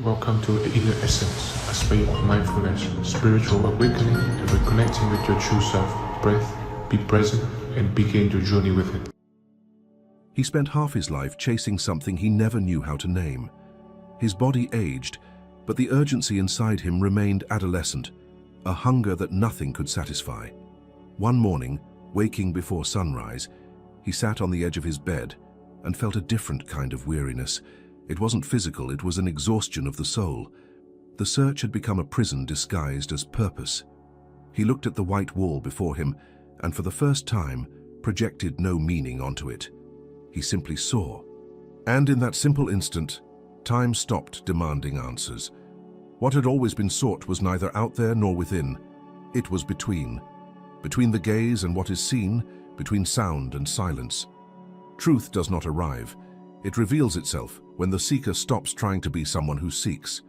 Welcome to the Inner Essence, a space of mindfulness, spiritual awakening, and reconnecting with your true self. Breath, be present, and begin your journey with it. He spent half his life chasing something he never knew how to name. His body aged, but the urgency inside him remained adolescent, a hunger that nothing could satisfy. One morning, waking before sunrise, he sat on the edge of his bed and felt a different kind of weariness. It wasn't physical, it was an exhaustion of the soul. The search had become a prison disguised as purpose. He looked at the white wall before him and for the first time projected no meaning onto it. He simply saw. And in that simple instant, time stopped demanding answers. What had always been sought was neither out there nor within. It was between the gaze and what is seen, between sound and silence. Truth does not arrive. It reveals itself when the seeker stops trying to be someone who seeks.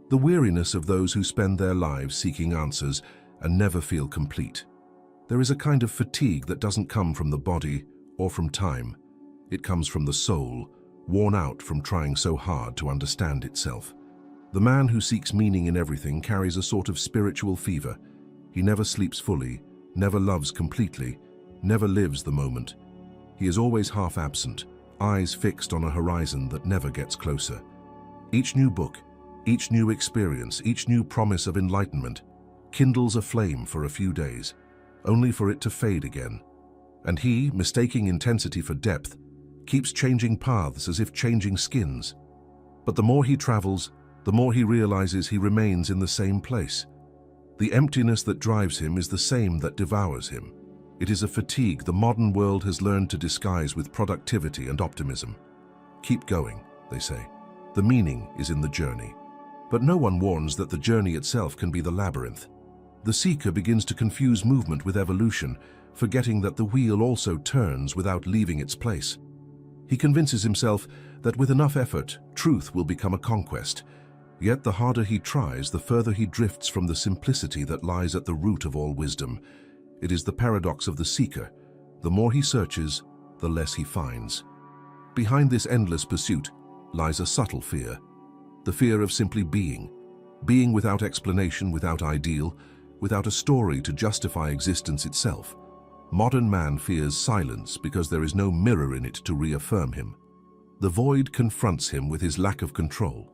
The weariness of those who spend their lives seeking answers and never feel complete. There is a kind of fatigue that doesn't come from the body or from time. It comes from the soul, worn out from trying so hard to understand itself. The man who seeks meaning in everything carries a sort of spiritual fever. He never sleeps fully, never loves completely, never lives the moment. He is always half absent, eyes fixed on a horizon that never gets closer. Each new book, each new experience, each new promise of enlightenment kindles a flame for a few days, only for it to fade again. And he, mistaking intensity for depth, keeps changing paths as if changing skins. But the more he travels, the more he realizes he remains in the same place. The emptiness that drives him is the same that devours him. It is a fatigue the modern world has learned to disguise with productivity and optimism. Keep going, they say. The meaning is in the journey. But no one warns that the journey itself can be the labyrinth. The seeker begins to confuse movement with evolution, forgetting that the wheel also turns without leaving its place. He convinces himself that with enough effort, truth will become a conquest. Yet the harder he tries, the further he drifts from the simplicity that lies at the root of all wisdom. It is the paradox of the seeker. The more he searches, the less he finds. Behind this endless pursuit lies a subtle fear. The fear of simply being. Being without explanation, without ideal, without a story to justify existence itself. Modern man fears silence because there is no mirror in it to reaffirm him. The void confronts him with his lack of control.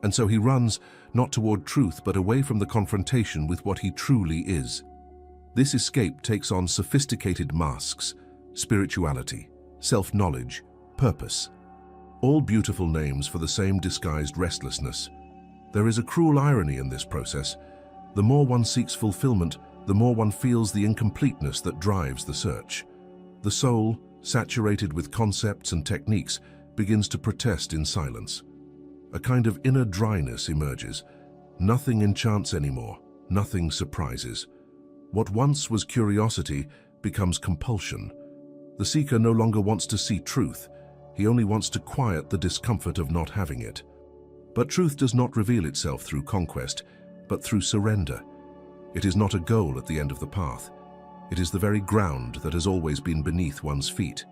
And so he runs not toward truth but away from the confrontation with what he truly is. This escape takes on sophisticated masks: spirituality, self-knowledge, purpose. All beautiful names for the same disguised restlessness. There is a cruel irony in this process. The more one seeks fulfillment, the more one feels the incompleteness that drives the search. The soul, saturated with concepts and techniques, begins to protest in silence. A kind of inner dryness emerges. Nothing enchants anymore, nothing surprises. What once was curiosity becomes compulsion. The seeker no longer wants to see truth. He only wants to quiet the discomfort of not having it. But truth does not reveal itself through conquest, but through surrender. It is not a goal at the end of the path. It is the very ground that has always been beneath one's feet.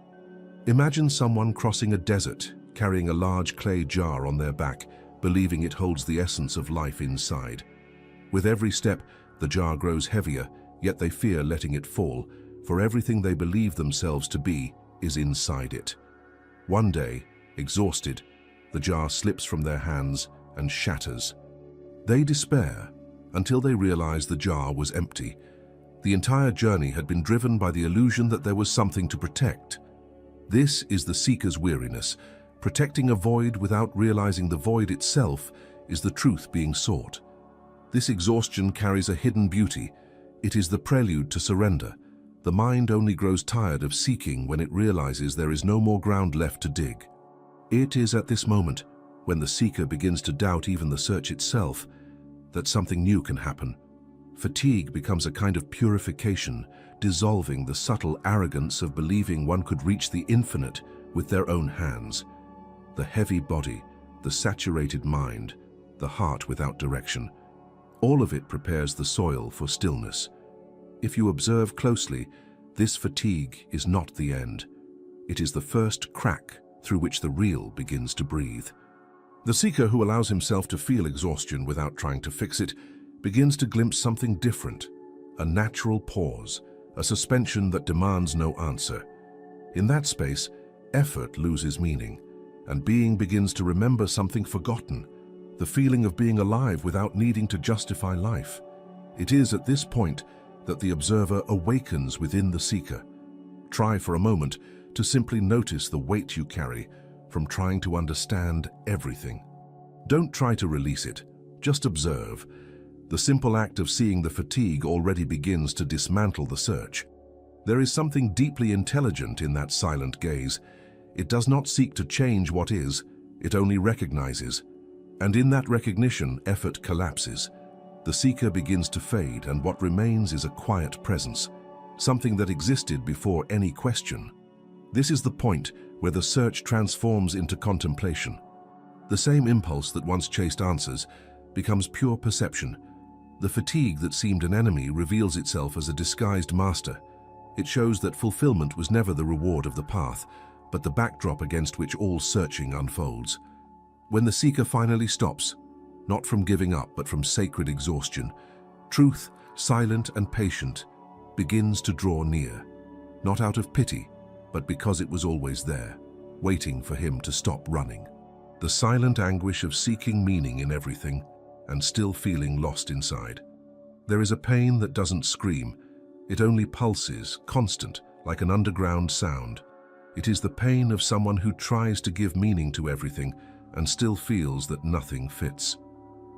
Imagine someone crossing a desert, carrying a large clay jar on their back, believing it holds the essence of life inside. With every step, the jar grows heavier, yet they fear letting it fall, for everything they believe themselves to be is inside it. One day, exhausted, the jar slips from their hands and shatters. They despair until they realize the jar was empty. The entire journey had been driven by the illusion that there was something to protect. This is the seeker's weariness. Protecting a void without realizing the void itself is the truth being sought. This exhaustion carries a hidden beauty. It is the prelude to surrender. The mind only grows tired of seeking when it realizes there is no more ground left to dig. It is at this moment, when the seeker begins to doubt even the search itself, that something new can happen. Fatigue becomes a kind of purification, dissolving the subtle arrogance of believing one could reach the infinite with their own hands. The heavy body, the saturated mind, the heart without direction. All of it prepares the soil for stillness. If you observe closely, this fatigue is not the end. It is the first crack through which the real begins to breathe. The seeker who allows himself to feel exhaustion without trying to fix it begins to glimpse something different, a natural pause, a suspension that demands no answer. In that space, effort loses meaning, and being begins to remember something forgotten, the feeling of being alive without needing to justify life. It is at this point that the observer awakens within the seeker. Try for a moment to simply notice the weight you carry from trying to understand everything. Don't try to release it, just observe. The simple act of seeing the fatigue already begins to dismantle the search. There is something deeply intelligent in that silent gaze. It does not seek to change what is, it only recognizes. And in that recognition, effort collapses. The seeker begins to fade, and what remains is a quiet presence, something that existed before any question. This is the point where the search transforms into contemplation. The same impulse that once chased answers becomes pure perception. The fatigue that seemed an enemy reveals itself as a disguised master. It shows that fulfillment was never the reward of the path, but the backdrop against which all searching unfolds. When the seeker finally stops, not from giving up but from sacred exhaustion, truth, silent and patient, begins to draw near, not out of pity, but because it was always there, waiting for him to stop running. The silent anguish of seeking meaning in everything and still feeling lost inside. There is a pain that doesn't scream, it only pulses, constant, like an underground sound. It is the pain of someone who tries to give meaning to everything and still feels that nothing fits.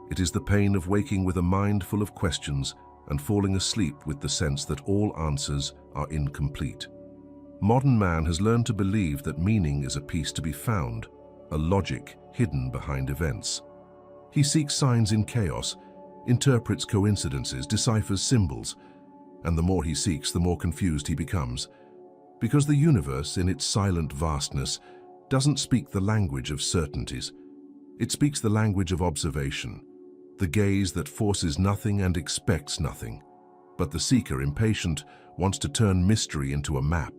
It is the pain of waking with a mind full of questions and falling asleep with the sense that all answers are incomplete. Modern man has learned to believe that meaning is a piece to be found, a logic hidden behind events. He seeks signs in chaos, interprets coincidences, deciphers symbols, and the more he seeks, the more confused he becomes. Because the universe, in its silent vastness, doesn't speak the language of certainties. It speaks the language of observation, the gaze that forces nothing and expects nothing. But the seeker, impatient, wants to turn mystery into a map.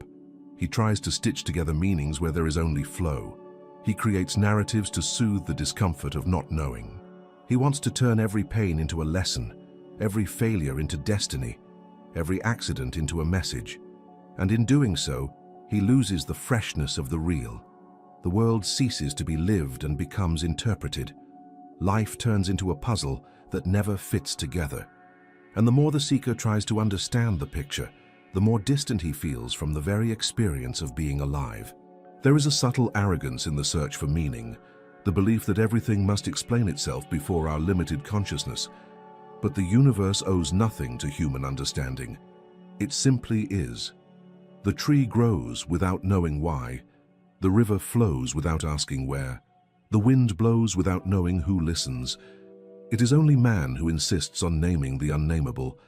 He tries to stitch together meanings where there is only flow. He creates narratives to soothe the discomfort of not knowing. He wants to turn every pain into a lesson, every failure into destiny, every accident into a message. And in doing so, he loses the freshness of the real. The world ceases to be lived and becomes interpreted. Life turns into a puzzle that never fits together. And the more the seeker tries to understand the picture, the more distant he feels from the very experience of being alive. There is a subtle arrogance in the search for meaning, the belief that everything must explain itself before our limited consciousness. But the universe owes nothing to human understanding. It simply is. The tree grows without knowing why. The river flows without asking where. The wind blows without knowing who listens. It is only man who insists on naming the unnameable,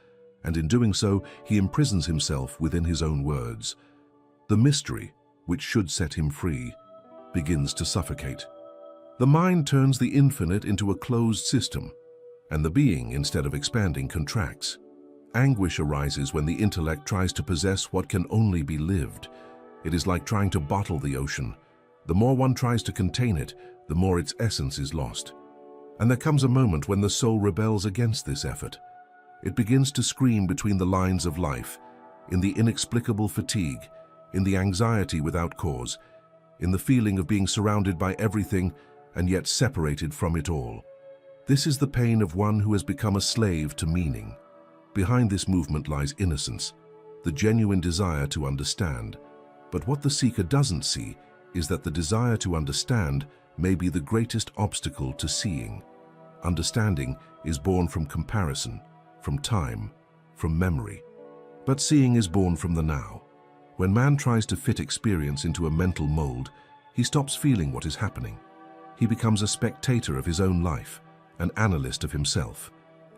and in doing so, he imprisons himself within his own words. The mystery, which should set him free, begins to suffocate. The mind turns the infinite into a closed system, and the being, instead of expanding, contracts. Anguish arises when the intellect tries to possess what can only be lived. It is like trying to bottle the ocean. The more one tries to contain it, the more its essence is lost. And there comes a moment when the soul rebels against this effort. It begins to scream between the lines of life, in the inexplicable fatigue, in the anxiety without cause, in the feeling of being surrounded by everything and yet separated from it all. This is the pain of one who has become a slave to meaning. Behind this movement lies innocence, the genuine desire to understand. But what the seeker doesn't see is that the desire to understand may be the greatest obstacle to seeing. Understanding is born from comparison, from time, from memory. But seeing is born from the now. When man tries to fit experience into a mental mold, he stops feeling what is happening. He becomes a spectator of his own life, an analyst of himself.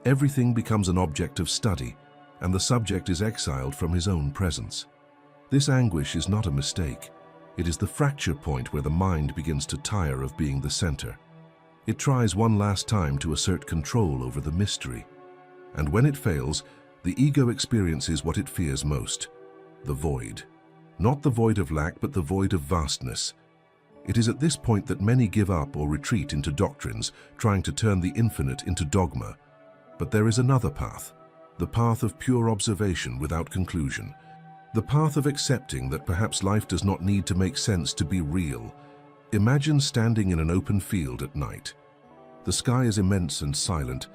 Everything becomes an object of study, and the subject is exiled from his own presence. This anguish is not a mistake. It is the fracture point where the mind begins to tire of being the center. It tries one last time to assert control over the mystery. And when it fails, the ego experiences what it fears most, the void. Not the void of lack, but the void of vastness. It is at this point that many give up or retreat into doctrines, trying to turn the infinite into dogma. But there is another path, the path of pure observation without conclusion, the path of accepting that perhaps life does not need to make sense to be real. Imagine standing in an open field at night. The sky is immense and silent,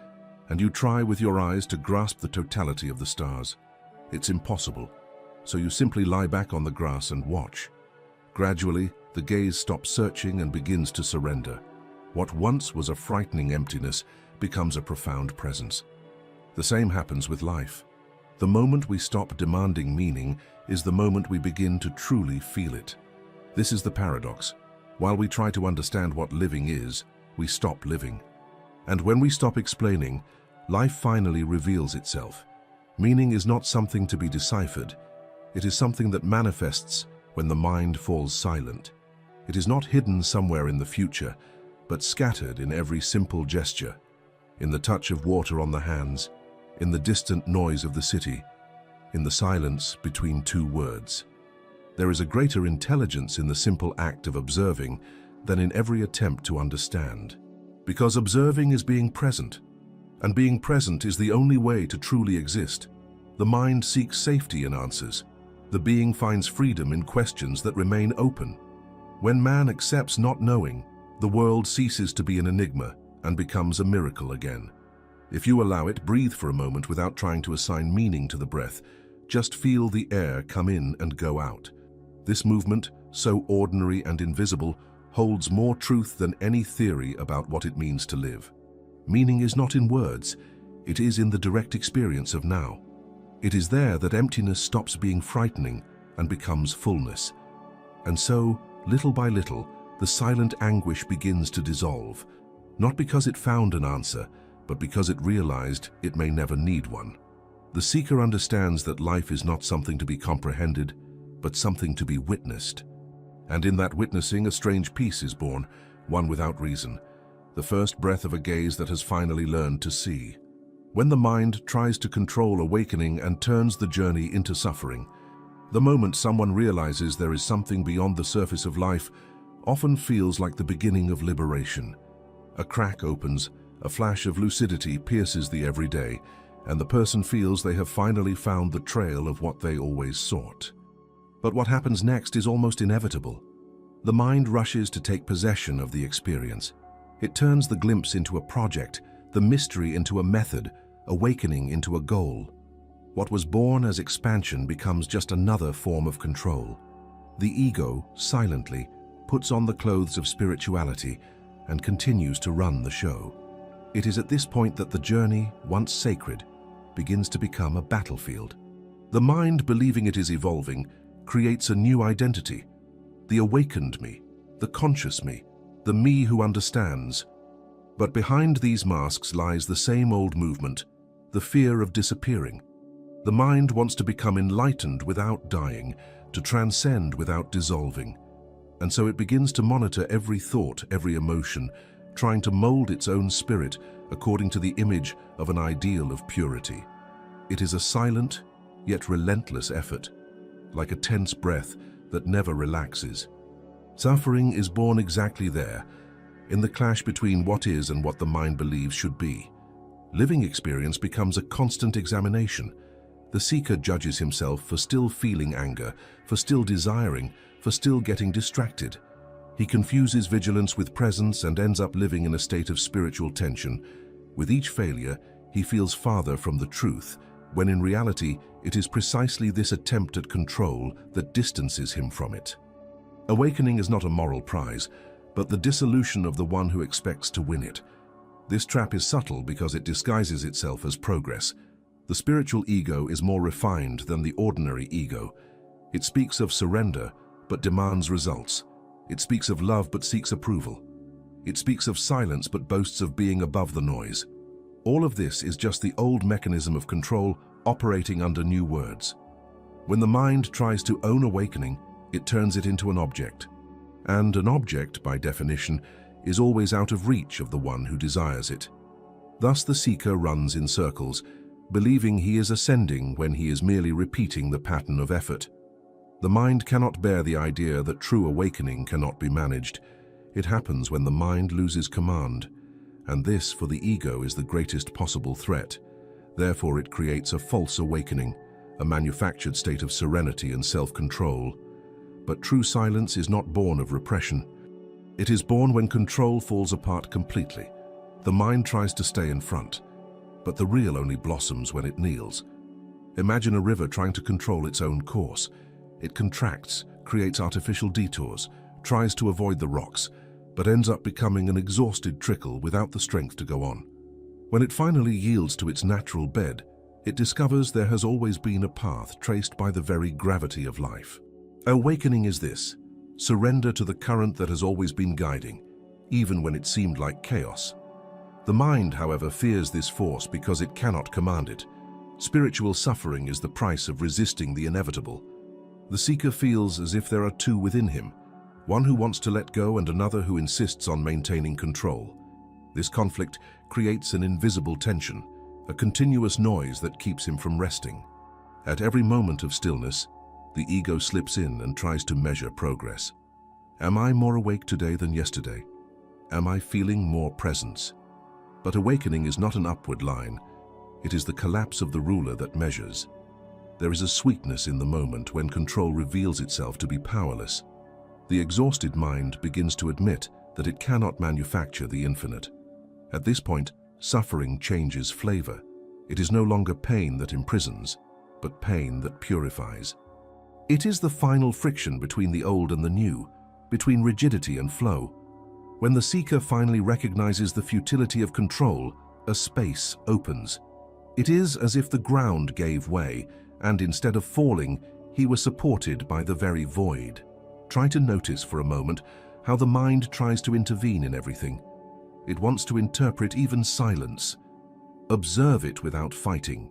and you try with your eyes to grasp the totality of the stars. It's impossible, so you simply lie back on the grass and watch. Gradually, the gaze stops searching and begins to surrender. What once was a frightening emptiness becomes a profound presence. The same happens with life. The moment we stop demanding meaning is the moment we begin to truly feel it. This is the paradox. While we try to understand what living is, we stop living. And when we stop explaining, life finally reveals itself. Meaning is not something to be deciphered. It is something that manifests when the mind falls silent. It is not hidden somewhere in the future, but scattered in every simple gesture, in the touch of water on the hands, in the distant noise of the city, in the silence between two words. There is a greater intelligence in the simple act of observing than in every attempt to understand. Because observing is being present, and being present is the only way to truly exist. The mind seeks safety in answers. The being finds freedom in questions that remain open. When man accepts not knowing, the world ceases to be an enigma and becomes a miracle again. If you allow it, breathe for a moment without trying to assign meaning to the breath. Just feel the air come in and go out. This movement, so ordinary and invisible, holds more truth than any theory about what it means to live. Meaning is not in words, it is in the direct experience of now. It is there that emptiness stops being frightening and becomes fullness. And so, little by little, the silent anguish begins to dissolve, not because it found an answer, but because it realized it may never need one. The seeker understands that life is not something to be comprehended, but something to be witnessed. And in that witnessing, a strange peace is born, one without reason, the first breath of a gaze that has finally learned to see. When the mind tries to control awakening and turns the journey into suffering, the moment someone realizes there is something beyond the surface of life often feels like the beginning of liberation. A crack opens, a flash of lucidity pierces the everyday, and the person feels they have finally found the trail of what they always sought. But what happens next is almost inevitable. The mind rushes to take possession of the experience. It turns the glimpse into a project, the mystery into a method, awakening into a goal. What was born as expansion becomes just another form of control. The ego, silently, puts on the clothes of spirituality and continues to run the show. It is at this point that the journey, once sacred, begins to become a battlefield. The mind, believing it is evolving, creates a new identity. The awakened me, the conscious me, the me who understands. But behind these masks lies the same old movement, the fear of disappearing. The mind wants to become enlightened without dying, to transcend without dissolving. And so it begins to monitor every thought, every emotion, trying to mold its own spirit according to the image of an ideal of purity. It is a silent, yet relentless effort, like a tense breath that never relaxes. Suffering is born exactly there, in the clash between what is and what the mind believes should be. Living experience becomes a constant examination. The seeker judges himself for still feeling anger, for still desiring, for still getting distracted. He confuses vigilance with presence and ends up living in a state of spiritual tension. With each failure, he feels farther from the truth, when in reality, it is precisely this attempt at control that distances him from it. Awakening is not a moral prize, but the dissolution of the one who expects to win it. This trap is subtle because it disguises itself as progress. The spiritual ego is more refined than the ordinary ego. It speaks of surrender, but demands results. It speaks of love, but seeks approval. It speaks of silence, but boasts of being above the noise. All of this is just the old mechanism of control operating under new words. When the mind tries to own awakening, it turns it into an object. And an object, by definition, is always out of reach of the one who desires it. Thus the seeker runs in circles, believing he is ascending when he is merely repeating the pattern of effort. The mind cannot bear the idea that true awakening cannot be managed. It happens when the mind loses command, and this, for the ego, is the greatest possible threat. Therefore, it creates a false awakening, a manufactured state of serenity and self-control. But true silence is not born of repression. It is born when control falls apart completely. The mind tries to stay in front, but the real only blossoms when it kneels. Imagine a river trying to control its own course. It contracts, creates artificial detours, tries to avoid the rocks, but ends up becoming an exhausted trickle without the strength to go on. When it finally yields to its natural bed, it discovers there has always been a path traced by the very gravity of life. Awakening is this: surrender to the current that has always been guiding, even when it seemed like chaos. The mind, however, fears this force because it cannot command it. Spiritual suffering is the price of resisting the inevitable. The seeker feels as if there are two within him, one who wants to let go and another who insists on maintaining control. This conflict creates an invisible tension, a continuous noise that keeps him from resting. At every moment of stillness, the ego slips in and tries to measure progress. Am I more awake today than yesterday? Am I feeling more presence? But awakening is not an upward line. It is the collapse of the ruler that measures. There is a sweetness in the moment when control reveals itself to be powerless. The exhausted mind begins to admit that it cannot manufacture the infinite. At this point, suffering changes flavor. It is no longer pain that imprisons, but pain that purifies. It is the final friction between the old and the new, between rigidity and flow. When the seeker finally recognizes the futility of control, a space opens. It is as if the ground gave way, and instead of falling, he was supported by the very void. Try to notice for a moment how the mind tries to intervene in everything. It wants to interpret even silence. Observe it without fighting.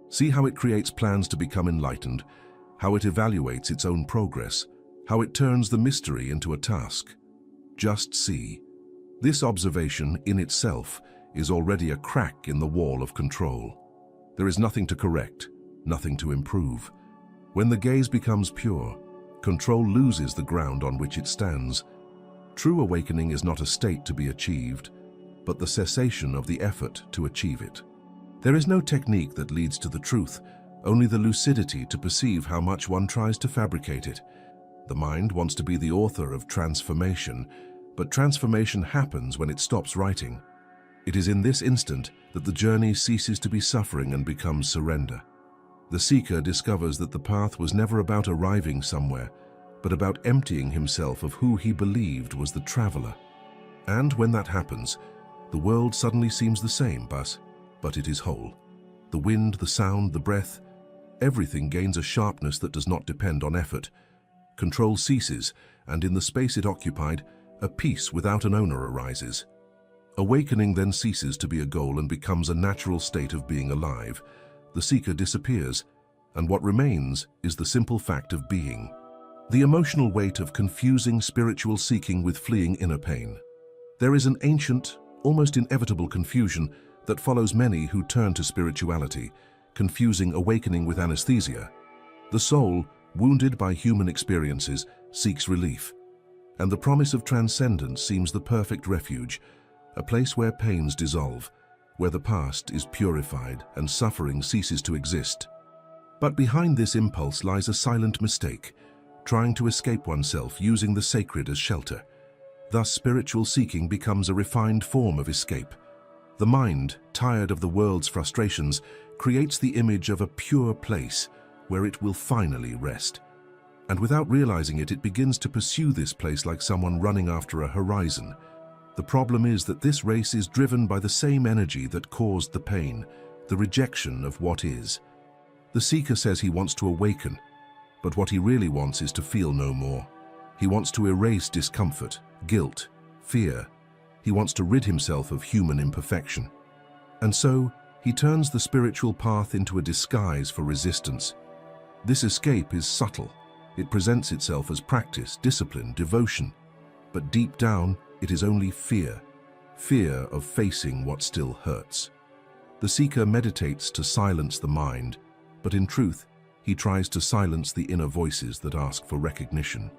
See how it creates plans to become enlightened, how it evaluates its own progress, how it turns the mystery into a task. Just see. This observation in itself is already a crack in the wall of control. There is nothing to correct, nothing to improve. When the gaze becomes pure, control loses the ground on which it stands. True awakening is not a state to be achieved, but the cessation of the effort to achieve it. There is no technique that leads to the truth, only the lucidity to perceive how much one tries to fabricate it. The mind wants to be the author of transformation, but transformation happens when it stops writing. It is in this instant that the journey ceases to be suffering and becomes surrender. The seeker discovers that the path was never about arriving somewhere, but about emptying himself of who he believed was the traveler. And when that happens, the world suddenly seems the same, but it is whole. The wind, the sound, the breath, everything gains a sharpness that does not depend on effort. Control ceases, and in the space it occupied, a peace without an owner arises. Awakening then ceases to be a goal and becomes a natural state of being alive. The seeker disappears, and what remains is the simple fact of being. The emotional weight of confusing spiritual seeking with fleeing inner pain. There is an ancient, almost inevitable confusion that follows many who turn to spirituality, confusing awakening with anesthesia. The soul, wounded by human experiences, seeks relief, and the promise of transcendence seems the perfect refuge, a place where pains dissolve, where the past is purified and suffering ceases to exist. But behind this impulse lies a silent mistake, trying to escape oneself using the sacred as shelter. Thus, spiritual seeking becomes a refined form of escape. The mind, tired of the world's frustrations, creates the image of a pure place where it will finally rest. And without realizing it, it begins to pursue this place like someone running after a horizon. The problem is that this race is driven by the same energy that caused the pain, the rejection of what is. The seeker says he wants to awaken, but what he really wants is to feel no more. He wants to erase discomfort, guilt, fear. He wants to rid himself of human imperfection. And so, he turns the spiritual path into a disguise for resistance. This escape is subtle. It presents itself as practice, discipline, devotion. But deep down, it is only fear. Fear of facing what still hurts. The seeker meditates to silence the mind, but in truth, he tries to silence the inner voices that ask for recognition.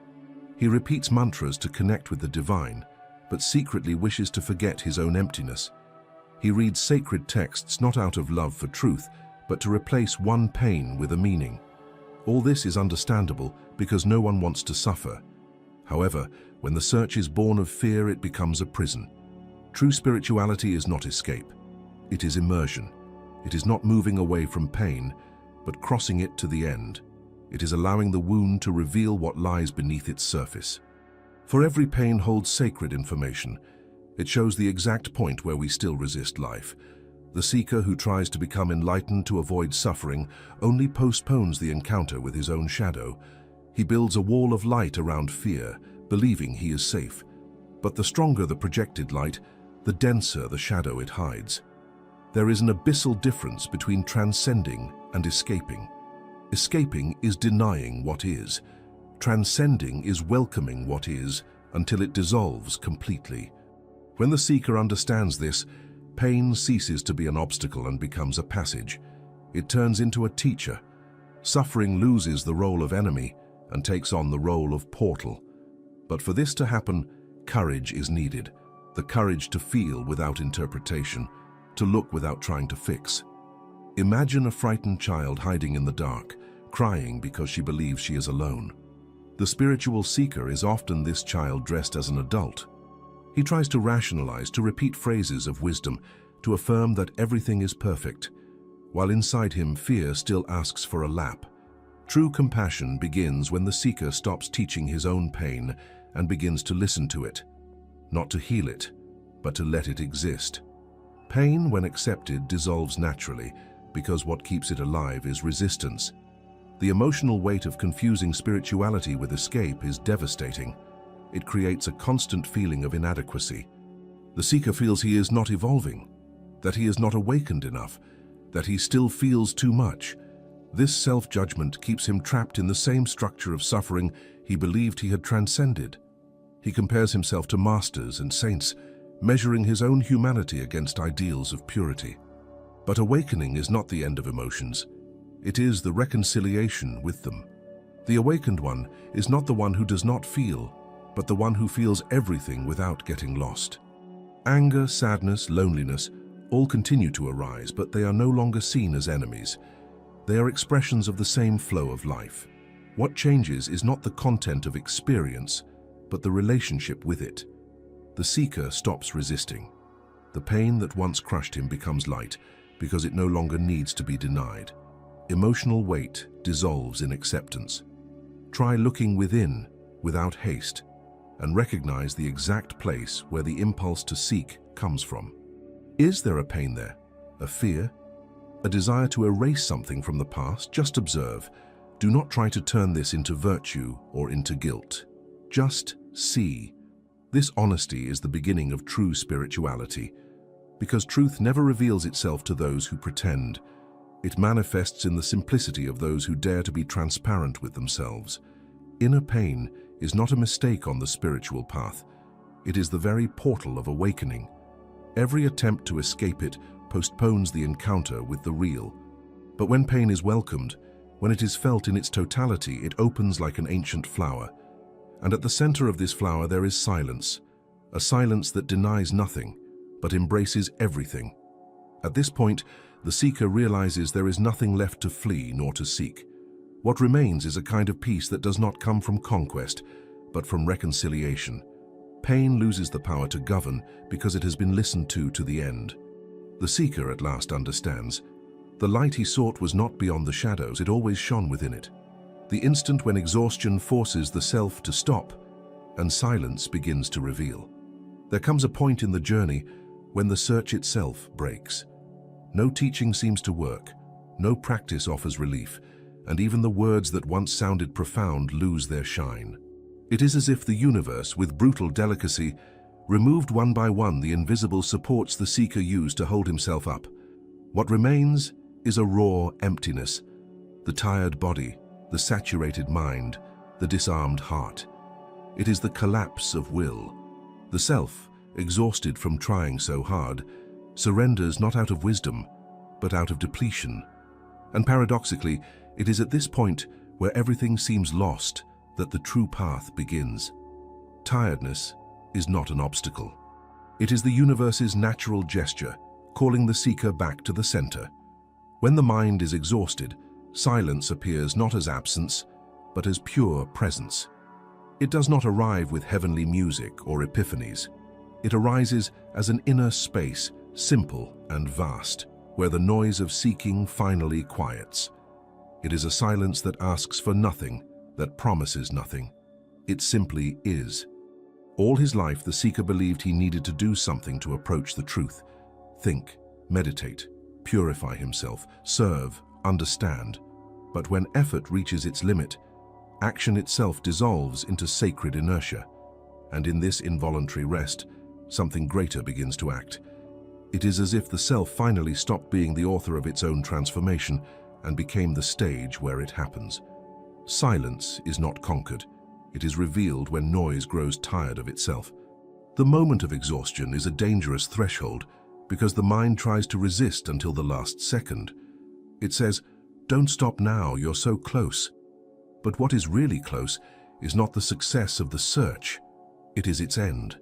He repeats mantras to connect with the divine, but secretly wishes to forget his own emptiness. He reads sacred texts not out of love for truth, but to replace one pain with a meaning. All this is understandable because no one wants to suffer. However, when the search is born of fear, it becomes a prison. True spirituality is not escape. It is immersion. It is not moving away from pain, but crossing it to the end. It is allowing the wound to reveal what lies beneath its surface. For every pain holds sacred information. It shows the exact point where we still resist life. The seeker who tries to become enlightened to avoid suffering only postpones the encounter with his own shadow. He builds a wall of light around fear, believing he is safe. But the stronger the projected light, the denser the shadow it hides. There is an abyssal difference between transcending and escaping. Escaping is denying what is. Transcending is welcoming what is until it dissolves completely. When the seeker understands this, pain ceases to be an obstacle and becomes a passage. It turns into a teacher. Suffering loses the role of enemy and takes on the role of portal. But for this to happen, courage is needed. The courage to feel without interpretation, to look without trying to fix. Imagine a frightened child hiding in the dark, crying because she believes she is alone. The spiritual seeker is often this child dressed as an adult. He tries to rationalize, to repeat phrases of wisdom, to affirm that everything is perfect, while inside him fear still asks for a lap. True compassion begins when the seeker stops teaching his own pain and begins to listen to it, not to heal it, but to let it exist. Pain, when accepted, dissolves naturally, because what keeps it alive is resistance. The emotional weight of confusing spirituality with escape is devastating. It creates a constant feeling of inadequacy. The seeker feels he is not evolving, that he is not awakened enough, that he still feels too much. This self-judgment keeps him trapped in the same structure of suffering he believed he had transcended. He compares himself to masters and saints, measuring his own humanity against ideals of purity. But awakening is not the end of emotions. It is the reconciliation with them. The awakened one is not the one who does not feel, but the one who feels everything without getting lost. Anger, sadness, loneliness all continue to arise, but they are no longer seen as enemies. They are expressions of the same flow of life. What changes is not the content of experience, but the relationship with it. The seeker stops resisting. The pain that once crushed him becomes light because it no longer needs to be denied. Emotional weight dissolves in acceptance. Try looking within without haste and recognize the exact place where the impulse to seek comes from. Is there a pain there? A fear? A desire to erase something from the past? Just observe. Do not try to turn this into virtue or into guilt. Just see. This honesty is the beginning of true spirituality, because truth never reveals itself to those who pretend. It manifests in the simplicity of those who dare to be transparent with themselves. Inner pain is not a mistake on the spiritual path. It is the very portal of awakening. Every attempt to escape it postpones the encounter with the real. But when pain is welcomed, when it is felt in its totality, it opens like an ancient flower. And at the center of this flower there is silence, a silence that denies nothing, but embraces everything. At this point, the seeker realizes there is nothing left to flee nor to seek. What remains is a kind of peace that does not come from conquest, but from reconciliation. Pain loses the power to govern because it has been listened to the end. The seeker at last understands. The light he sought was not beyond the shadows, it always shone within it. The instant when exhaustion forces the self to stop and silence begins to reveal. There comes a point in the journey when the search itself breaks. No teaching seems to work, no practice offers relief, and even the words that once sounded profound lose their shine. It is as if the universe, with brutal delicacy, removed one by one the invisible supports the seeker used to hold himself up. What remains is a raw emptiness, the tired body, the saturated mind, the disarmed heart. It is the collapse of will. The self, exhausted from trying so hard, surrenders not out of wisdom, but out of depletion. And paradoxically, it is at this point where everything seems lost that the true path begins. Tiredness is not an obstacle. It is the universe's natural gesture, calling the seeker back to the center. When the mind is exhausted, silence appears not as absence, but as pure presence. It does not arrive with heavenly music or epiphanies. It arises as an inner space, simple and vast, where the noise of seeking finally quiets. It is a silence that asks for nothing, that promises nothing. It simply is. All his life, the seeker believed he needed to do something to approach the truth. Think, meditate, purify himself, serve, understand. But when effort reaches its limit, action itself dissolves into sacred inertia. And in this involuntary rest, something greater begins to act. It is as if the self finally stopped being the author of its own transformation and became the stage where it happens. Silence is not conquered. It is revealed when noise grows tired of itself. The moment of exhaustion is a dangerous threshold because the mind tries to resist until the last second. It says, "Don't stop now, you're so close." But what is really close is not the success of the search, it is its end.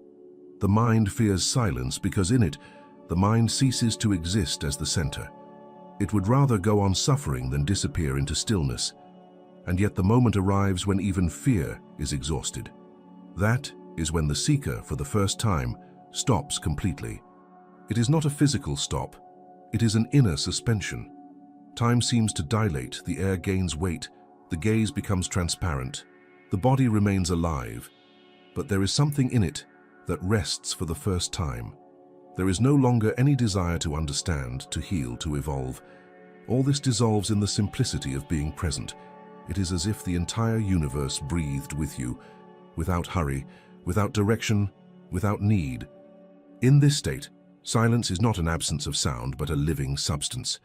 The mind fears silence because in it, the mind ceases to exist as the center. It would rather go on suffering than disappear into stillness. And yet the moment arrives when even fear is exhausted. That is when the seeker, for the first time, stops completely. It is not a physical stop, it is an inner suspension. Time seems to dilate, the air gains weight, the gaze becomes transparent, the body remains alive, but there is something in it that rests for the first time. There is no longer any desire to understand, to heal, to evolve. All this dissolves in the simplicity of being present. It is as if the entire universe breathed with you, without hurry, without direction, without need. In this state, silence is not an absence of sound, but a living substance.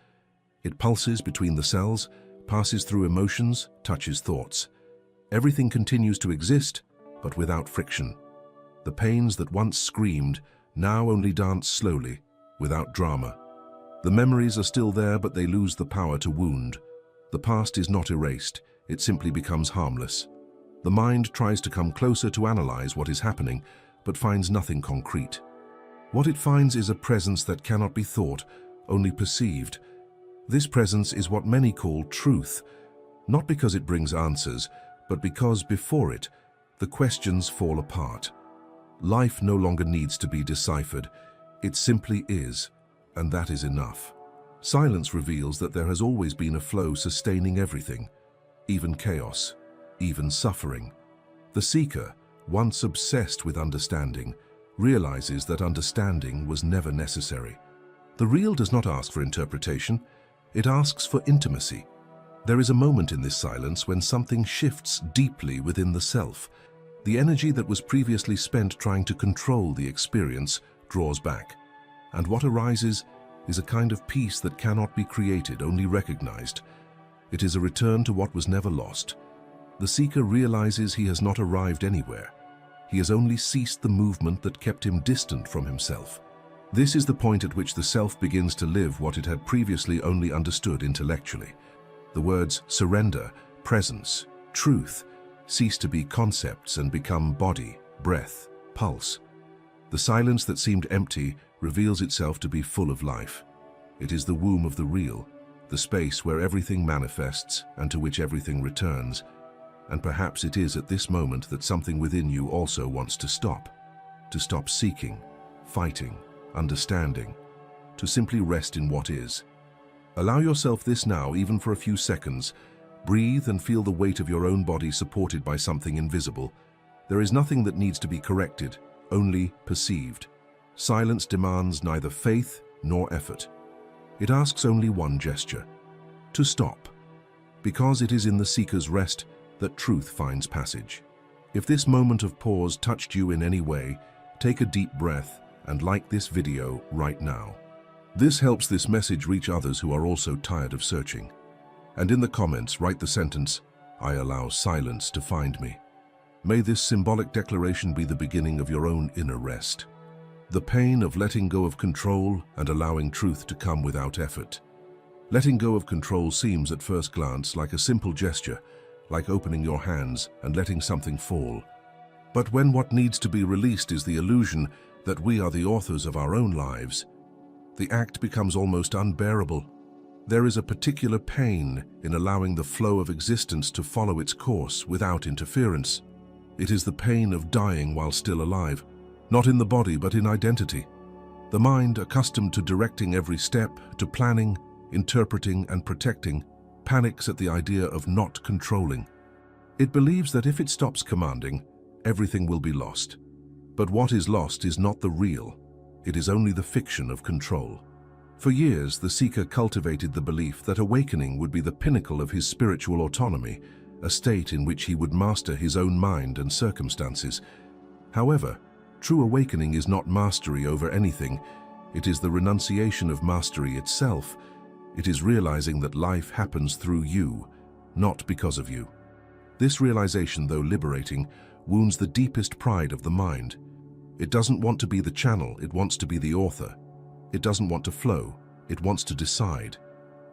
It pulses between the cells, passes through emotions, touches thoughts. Everything continues to exist, but without friction. The pains that once screamed now only dance slowly, without drama. The memories are still there, but they lose the power to wound. The past is not erased, it simply becomes harmless. The mind tries to come closer to analyze what is happening, but finds nothing concrete. What it finds is a presence that cannot be thought, only perceived. This presence is what many call truth, not because it brings answers, but because before it, the questions fall apart. Life no longer needs to be deciphered. It simply is, and that is enough. Silence reveals that there has always been a flow sustaining everything, even chaos, even suffering. The seeker, once obsessed with understanding, realizes that understanding was never necessary. The real does not ask for interpretation, it asks for intimacy. There is a moment in this silence when something shifts deeply within the self. The energy that was previously spent trying to control the experience draws back, and what arises is a kind of peace that cannot be created, only recognized. It is a return to what was never lost. The seeker realizes he has not arrived anywhere. He has only ceased the movement that kept him distant from himself. This is the point at which the self begins to live what it had previously only understood intellectually. The words surrender, presence, truth cease to be concepts and become body, breath, pulse. The silence that seemed empty reveals itself to be full of life. It is the womb of the real, the space where everything manifests and to which everything returns. And perhaps it is at this moment that something within you also wants to stop seeking, fighting, understanding, to simply rest in what is. Allow yourself this now, even for a few seconds. Breathe and feel the weight of your own body supported by something invisible. There is nothing that needs to be corrected, only perceived. Silence demands neither faith nor effort. It asks only one gesture: to stop. Because it is in the seeker's rest that truth finds passage. If this moment of pause touched you in any way, take a deep breath and like this video right now. This helps this message reach others who are also tired of searching. And in the comments, write the sentence, "I allow silence to find me." May this symbolic declaration be the beginning of your own inner rest. The pain of letting go of control and allowing truth to come without effort. Letting go of control seems at first glance like a simple gesture, like opening your hands and letting something fall. But when what needs to be released is the illusion that we are the authors of our own lives, the act becomes almost unbearable. There is a particular pain in allowing the flow of existence to follow its course without interference. It is the pain of dying while still alive, not in the body but in identity. The mind, accustomed to directing every step, to planning, interpreting and protecting, panics at the idea of not controlling. It believes that if it stops commanding, everything will be lost. But what is lost is not the real. It is only the fiction of control. For years, the seeker cultivated the belief that awakening would be the pinnacle of his spiritual autonomy, a state in which he would master his own mind and circumstances. However, true awakening is not mastery over anything. It is the renunciation of mastery itself. It is realizing that life happens through you, not because of you. This realization, though liberating, wounds the deepest pride of the mind. It doesn't want to be the channel, it wants to be the author. It doesn't want to flow, it wants to decide.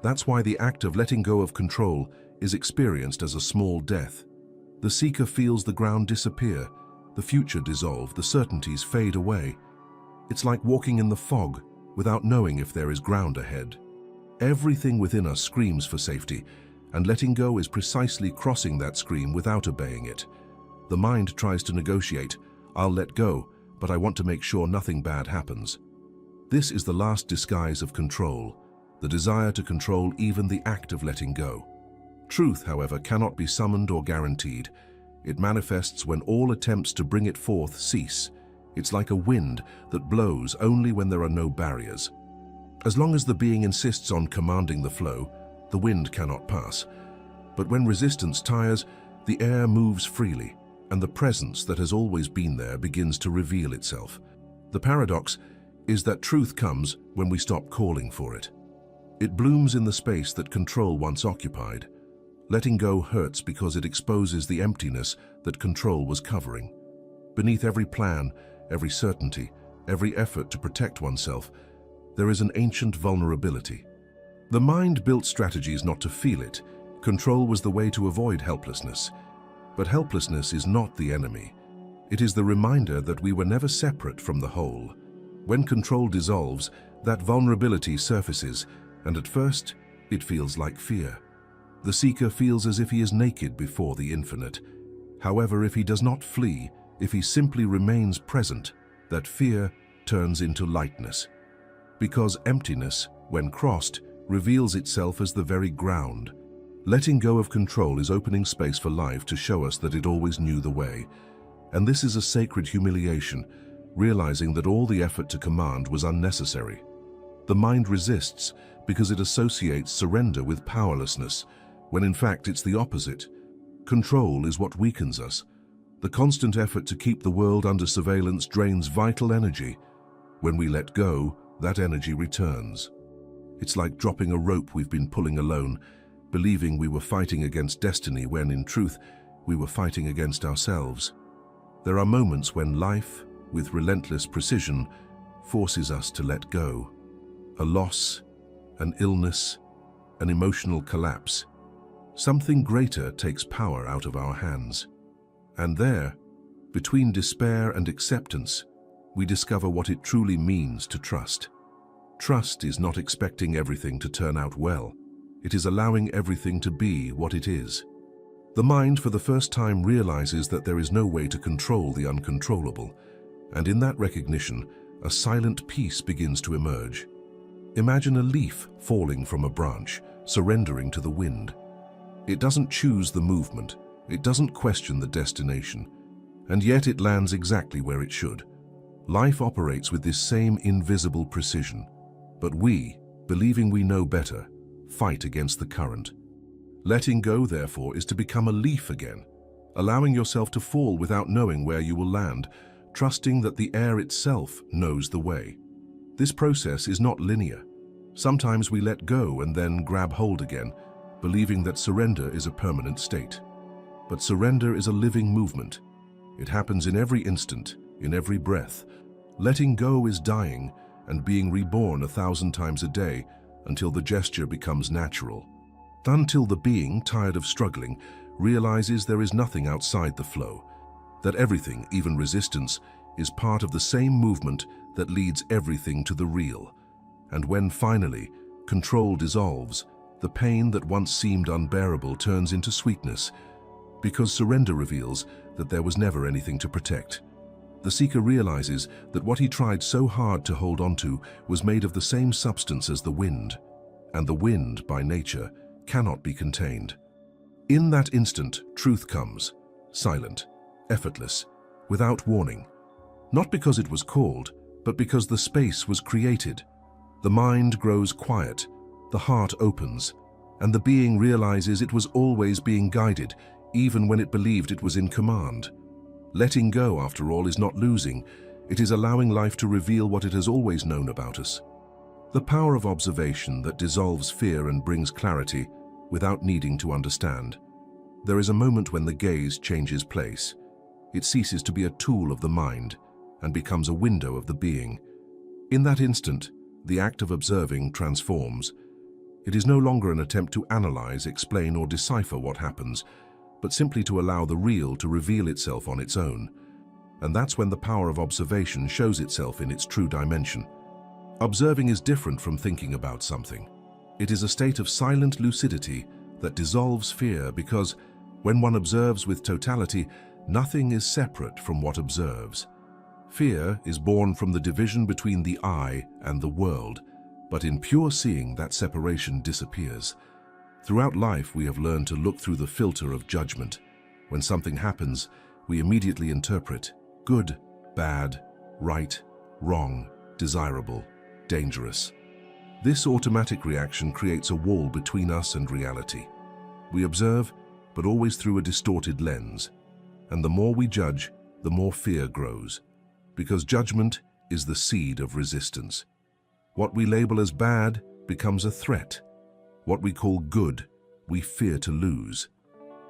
That's why the act of letting go of control is experienced as a small death. The seeker feels the ground disappear, the future dissolve, the certainties fade away. It's like walking in the fog without knowing if there is ground ahead. Everything within us screams for safety, and letting go is precisely crossing that scream without obeying it. The mind tries to negotiate. I'll let go, but I want to make sure nothing bad happens. This is the last disguise of control, the desire to control even the act of letting go. Truth, however, cannot be summoned or guaranteed. It manifests when all attempts to bring it forth cease. It's like a wind that blows only when there are no barriers. As long as the being insists on commanding the flow, the wind cannot pass. But when resistance tires, the air moves freely, and the presence that has always been there begins to reveal itself. The paradox is that truth comes when we stop calling for it. It blooms in the space that control once occupied. Letting go hurts because it exposes the emptiness that control was covering. Beneath every plan, every certainty, every effort to protect oneself, there is an ancient vulnerability. The mind built strategies not to feel it. Control was the way to avoid helplessness. But helplessness is not the enemy. It is the reminder that we were never separate from the whole. When control dissolves, that vulnerability surfaces, and at first, it feels like fear. The seeker feels as if he is naked before the infinite. However, if he does not flee, if he simply remains present, that fear turns into lightness. Because emptiness, when crossed, reveals itself as the very ground. Letting go of control is opening space for life to show us that it always knew the way. And this is a sacred humiliation, realizing that all the effort to command was unnecessary. The mind resists because it associates surrender with powerlessness, when in fact it's the opposite. Control is what weakens us. The constant effort to keep the world under surveillance drains vital energy. When we let go, that energy returns. It's like dropping a rope we've been pulling alone, believing we were fighting against destiny when, in truth, we were fighting against ourselves. There are moments when life, with relentless precision, forces us to let go. A loss, an illness, an emotional collapse. Something greater takes power out of our hands. And there, between despair and acceptance, we discover what it truly means to trust. Trust is not expecting everything to turn out well. It is allowing everything to be what it is. The mind for the first time realizes that there is no way to control the uncontrollable, and in that recognition, a silent peace begins to emerge. Imagine a leaf falling from a branch, surrendering to the wind. It doesn't choose the movement, it doesn't question the destination, and yet it lands exactly where it should. Life operates with this same invisible precision, but we, believing we know better, fight against the current. Letting go, therefore, is to become a leaf again, allowing yourself to fall without knowing where you will land, trusting that the air itself knows the way. This process is not linear. Sometimes we let go and then grab hold again, believing that surrender is a permanent state. But surrender is a living movement. It happens in every instant, in every breath. Letting go is dying and being reborn 1,000 times a day, until the gesture becomes natural. Until the being, tired of struggling, realizes there is nothing outside the flow, that everything, even resistance, is part of the same movement that leads everything to the real. And when finally control dissolves, the pain that once seemed unbearable turns into sweetness, because surrender reveals that there was never anything to protect. The seeker realizes that what he tried so hard to hold onto was made of the same substance as the wind, and the wind, by nature, cannot be contained. In that instant, truth comes, silent, effortless, without warning. Not because it was called, but because the space was created. The mind grows quiet, the heart opens, and the being realizes it was always being guided, even when it believed it was in command. Letting go, after all, is not losing. It is allowing life to reveal what it has always known about us. The power of observation that dissolves fear and brings clarity without needing to understand. There is a moment when the gaze changes place. It ceases to be a tool of the mind and becomes a window of the being. In that instant, the act of observing transforms. It is no longer an attempt to analyze, explain, or decipher what happens, but simply to allow the real to reveal itself on its own. And that's when the power of observation shows itself in its true dimension. Observing is different from thinking about something. It is a state of silent lucidity that dissolves fear because, when one observes with totality, nothing is separate from what observes. Fear is born from the division between the I and the world, but in pure seeing that separation disappears. Throughout life, we have learned to look through the filter of judgment. When something happens, we immediately interpret good, bad, right, wrong, desirable, dangerous. This automatic reaction creates a wall between us and reality. We observe, but always through a distorted lens. And the more we judge, the more fear grows. Because judgment is the seed of resistance. What we label as bad becomes a threat. What we call good, we fear to lose.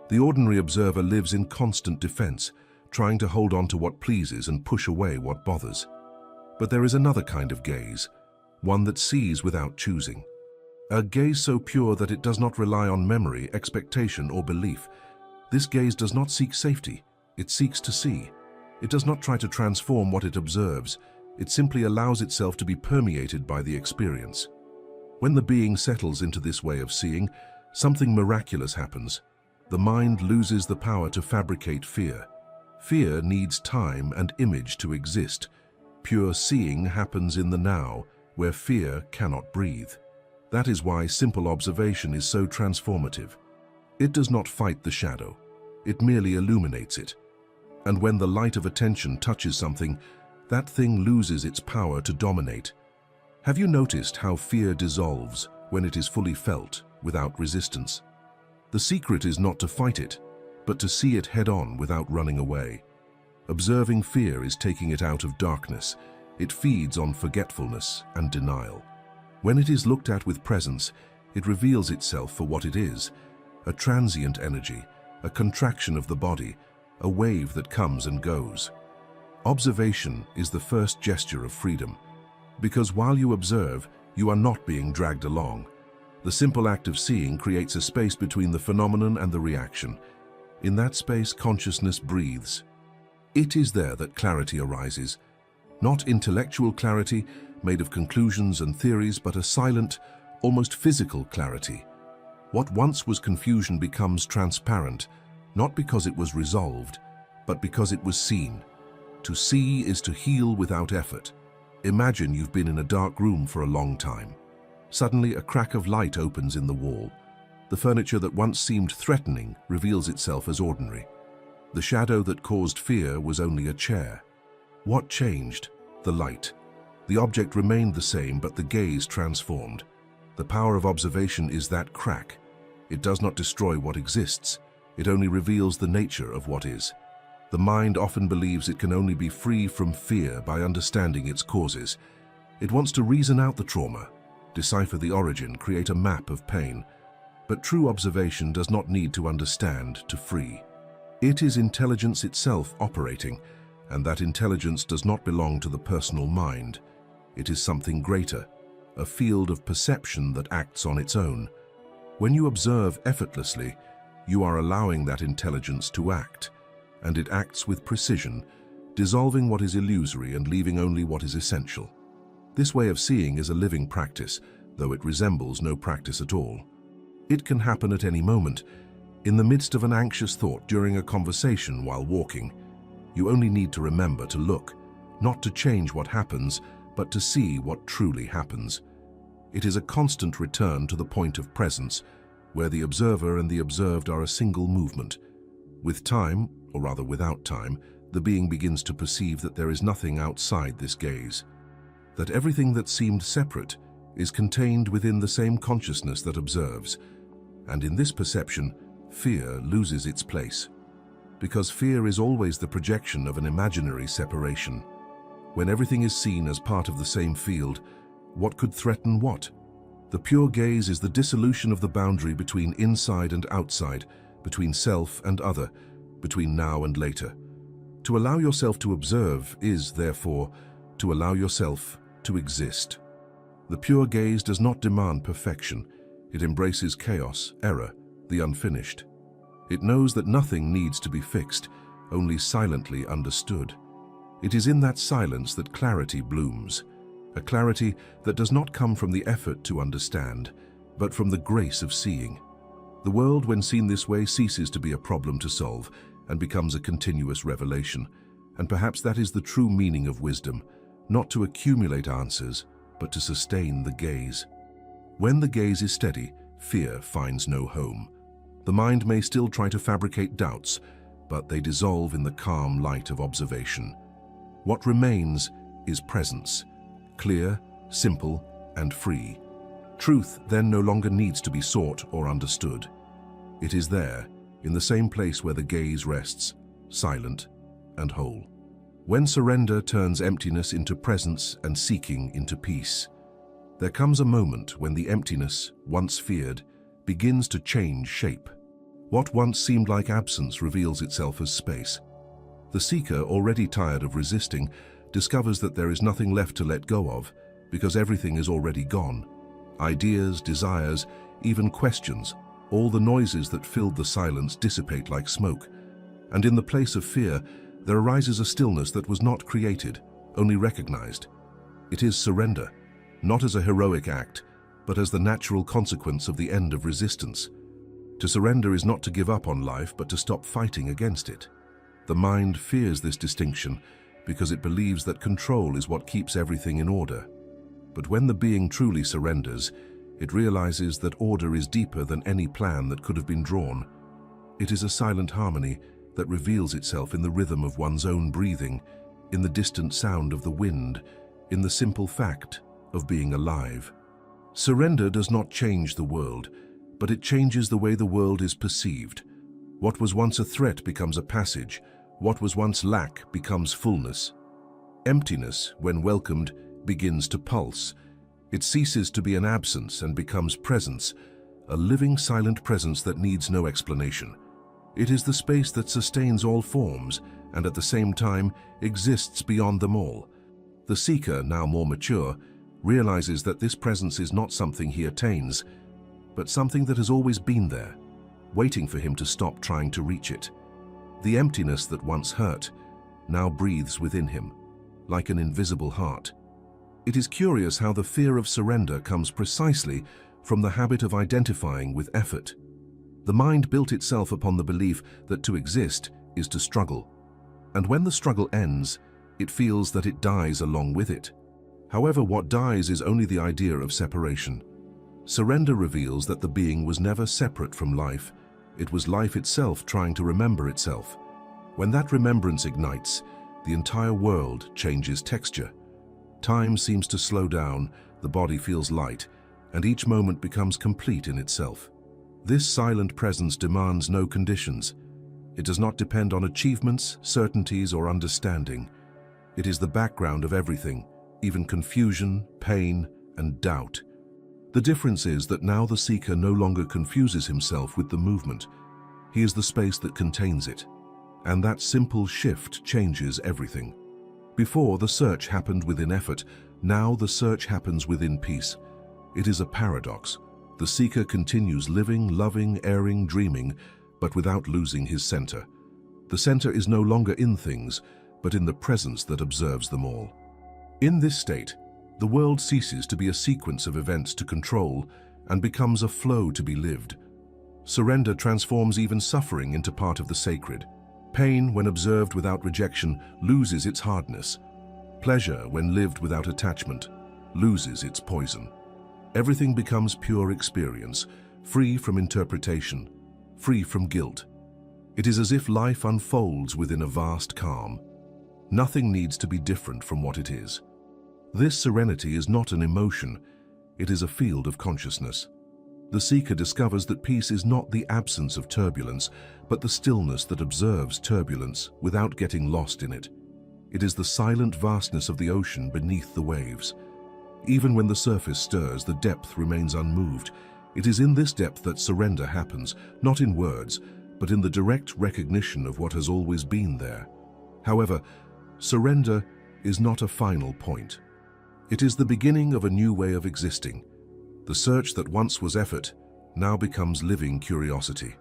The ordinary observer lives in constant defense, trying to hold on to what pleases and push away what bothers. But there is another kind of gaze, one that sees without choosing. A gaze so pure that it does not rely on memory, expectation, or belief. This gaze does not seek safety, it seeks to see. It does not try to transform what it observes, it simply allows itself to be permeated by the experience. When the being settles into this way of seeing, something miraculous happens. The mind loses the power to fabricate fear. Fear needs time and image to exist. Pure seeing happens in the now, where fear cannot breathe. That is why simple observation is so transformative. It does not fight the shadow. It merely illuminates it. And when the light of attention touches something, that thing loses its power to dominate. Have you noticed how fear dissolves when it is fully felt, without resistance? The secret is not to fight it, but to see it head-on without running away. Observing fear is taking it out of darkness. It feeds on forgetfulness and denial. When it is looked at with presence, it reveals itself for what it is, a transient energy, a contraction of the body, a wave that comes and goes. Observation is the first gesture of freedom, because while you observe, you are not being dragged along. The simple act of seeing creates a space between the phenomenon and the reaction. In that space, consciousness breathes. It is there that clarity arises, not intellectual clarity made of conclusions and theories, but a silent, almost physical clarity. What once was confusion becomes transparent, not because it was resolved, but because it was seen. To see is to heal without effort. Imagine you've been in a dark room for a long time. Suddenly, a crack of light opens in the wall. The furniture that once seemed threatening reveals itself as ordinary. The shadow that caused fear was only a chair. What changed? The light. The object remained the same, but the gaze transformed. The power of observation is that crack. It does not destroy what exists. It only reveals the nature of what is. The mind often believes it can only be free from fear by understanding its causes. It wants to reason out the trauma, decipher the origin, create a map of pain. But true observation does not need to understand to free. It is intelligence itself operating, and that intelligence does not belong to the personal mind. It is something greater, a field of perception that acts on its own. When you observe effortlessly, you are allowing that intelligence to act, and it acts with precision, dissolving what is illusory and leaving only what is essential. This way of seeing is a living practice, though it resembles no practice at all. It can happen at any moment, in the midst of an anxious thought, during a conversation, while walking. You only need to remember to look, not to change what happens, but to see what truly happens. It is a constant return to the point of presence, where the observer and the observed are a single movement. With time, or rather without time, the being begins to perceive that there is nothing outside this gaze, that everything that seemed separate is contained within the same consciousness that observes, and in this perception, fear loses its place. Because fear is always the projection of an imaginary separation. When everything is seen as part of the same field, what could threaten what? The pure gaze is the dissolution of the boundary between inside and outside, between self and other, between now and later. To allow yourself to observe is, therefore, to allow yourself to exist. The pure gaze does not demand perfection. It embraces chaos, error, the unfinished. It knows that nothing needs to be fixed, only silently understood. It is in that silence that clarity blooms, a clarity that does not come from the effort to understand, but from the grace of seeing. The world, when seen this way, ceases to be a problem to solve and becomes a continuous revelation. And perhaps that is the true meaning of wisdom, not to accumulate answers, but to sustain the gaze. When the gaze is steady, fear finds no home. The mind may still try to fabricate doubts, but they dissolve in the calm light of observation. What remains is presence, clear, simple, and free. Truth then no longer needs to be sought or understood. It is there, in the same place where the gaze rests, silent and whole. When surrender turns emptiness into presence and seeking into peace, there comes a moment when the emptiness, once feared, begins to change shape. What once seemed like absence reveals itself as space. The seeker, already tired of resisting, discovers that there is nothing left to let go of, because everything is already gone. Ideas, desires, even questions, all the noises that filled the silence dissipate like smoke. And in the place of fear, there arises a stillness that was not created, only recognized. It is surrender, not as a heroic act, but as the natural consequence of the end of resistance. To surrender is not to give up on life, but to stop fighting against it. The mind fears this distinction because it believes that control is what keeps everything in order. But when the being truly surrenders, it realizes that order is deeper than any plan that could have been drawn. It is a silent harmony that reveals itself in the rhythm of one's own breathing, in the distant sound of the wind, in the simple fact of being alive. Surrender does not change the world, but it changes the way the world is perceived. What was once a threat becomes a passage. What was once lack becomes fullness. Emptiness, when welcomed, begins to pulse. It ceases to be an absence and becomes presence, a living, silent presence that needs no explanation. It is the space that sustains all forms and at the same time exists beyond them all. The seeker, now more mature, realizes that this presence is not something he attains, but something that has always been there, waiting for him to stop trying to reach it. The emptiness that once hurt now breathes within him, like an invisible heart. It is curious how the fear of surrender comes precisely from the habit of identifying with effort. The mind built itself upon the belief that to exist is to struggle, and when the struggle ends, it feels that it dies along with it. However, what dies is only the idea of separation. Surrender reveals that the being was never separate from life. It was life itself trying to remember itself. When that remembrance ignites, the entire world changes texture. Time seems to slow down, the body feels light, and each moment becomes complete in itself. This silent presence demands no conditions. It does not depend on achievements, certainties, or understanding. It is the background of everything, even confusion, pain, and doubt. The difference is that now the seeker no longer confuses himself with the movement. He is the space that contains it. And that simple shift changes everything. Before, the search happened within effort. Now the search happens within peace. It is a paradox. The seeker continues living, loving, erring, dreaming, but without losing his center. The center is no longer in things, but in the presence that observes them all. In this state, the world ceases to be a sequence of events to control and becomes a flow to be lived. Surrender transforms even suffering into part of the sacred. Pain, when observed without rejection, loses its hardness. Pleasure, when lived without attachment, loses its poison. Everything becomes pure experience, free from interpretation, free from guilt. It is as if life unfolds within a vast calm. Nothing needs to be different from what it is. This serenity is not an emotion, it is a field of consciousness. The seeker discovers that peace is not the absence of turbulence, but the stillness that observes turbulence without getting lost in it. It is the silent vastness of the ocean beneath the waves. Even when the surface stirs, the depth remains unmoved. It is in this depth that surrender happens, not in words, but in the direct recognition of what has always been there. However, surrender is not a final point. It is the beginning of a new way of existing. The search that once was effort now becomes living curiosity.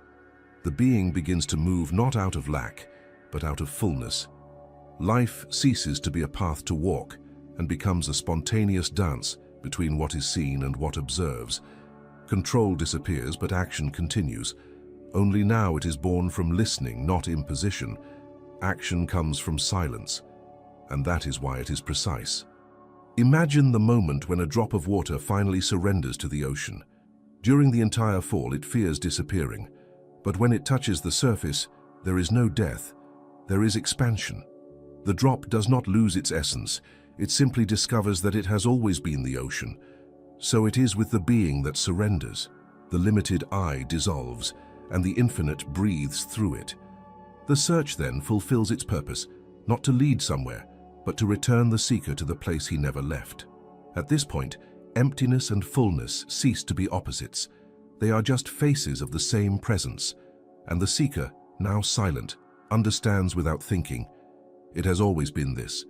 The being begins to move not out of lack, but out of fullness. Life ceases to be a path to walk and becomes a spontaneous dance between what is seen and what observes. Control disappears, but action continues. Only now it is born from listening, not imposition. Action comes from silence, and that is why it is precise. Imagine the moment when a drop of water finally surrenders to the ocean. During the entire fall, it fears disappearing. But when it touches the surface, there is no death, there is expansion. The drop does not lose its essence, it simply discovers that it has always been the ocean. So it is with the being that surrenders. The limited I dissolves, and the infinite breathes through it. The search then fulfills its purpose, not to lead somewhere, but to return the seeker to the place he never left. At this point, emptiness and fullness cease to be opposites. They are just faces of the same presence, and the seeker, now silent, understands without thinking. It has always been this.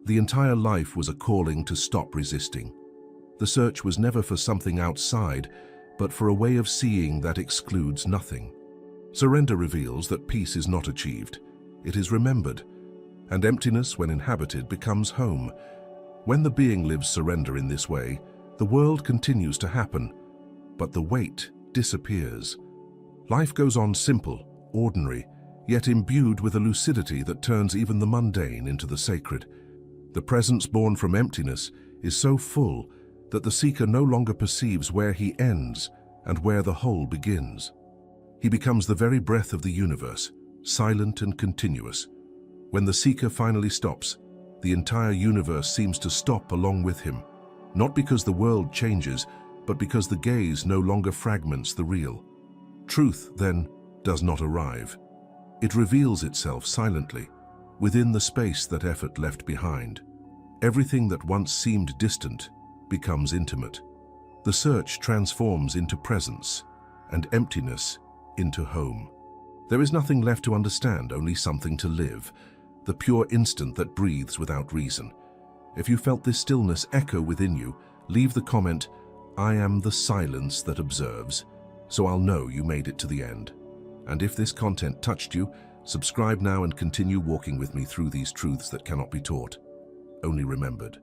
The entire life was a calling to stop resisting. The search was never for something outside, but for a way of seeing that excludes nothing. Surrender reveals that peace is not achieved. It is remembered. And emptiness, when inhabited, becomes home. When the being lives surrender in this way, the world continues to happen, but the weight disappears. Life goes on simple, ordinary, yet imbued with a lucidity that turns even the mundane into the sacred. The presence born from emptiness is so full that the seeker no longer perceives where he ends and where the whole begins. He becomes the very breath of the universe, silent and continuous. When the seeker finally stops, the entire universe seems to stop along with him, not because the world changes, but because the gaze no longer fragments the real. Truth, then, does not arrive. It reveals itself silently, within the space that effort left behind. Everything that once seemed distant becomes intimate. The search transforms into presence, and emptiness into home. There is nothing left to understand, only something to live. The pure instant that breathes without reason. If you felt this stillness echo within you, leave the comment, "I am the silence that observes," so I'll know you made it to the end. And if this content touched you, subscribe now and continue walking with me through these truths that cannot be taught, only remembered.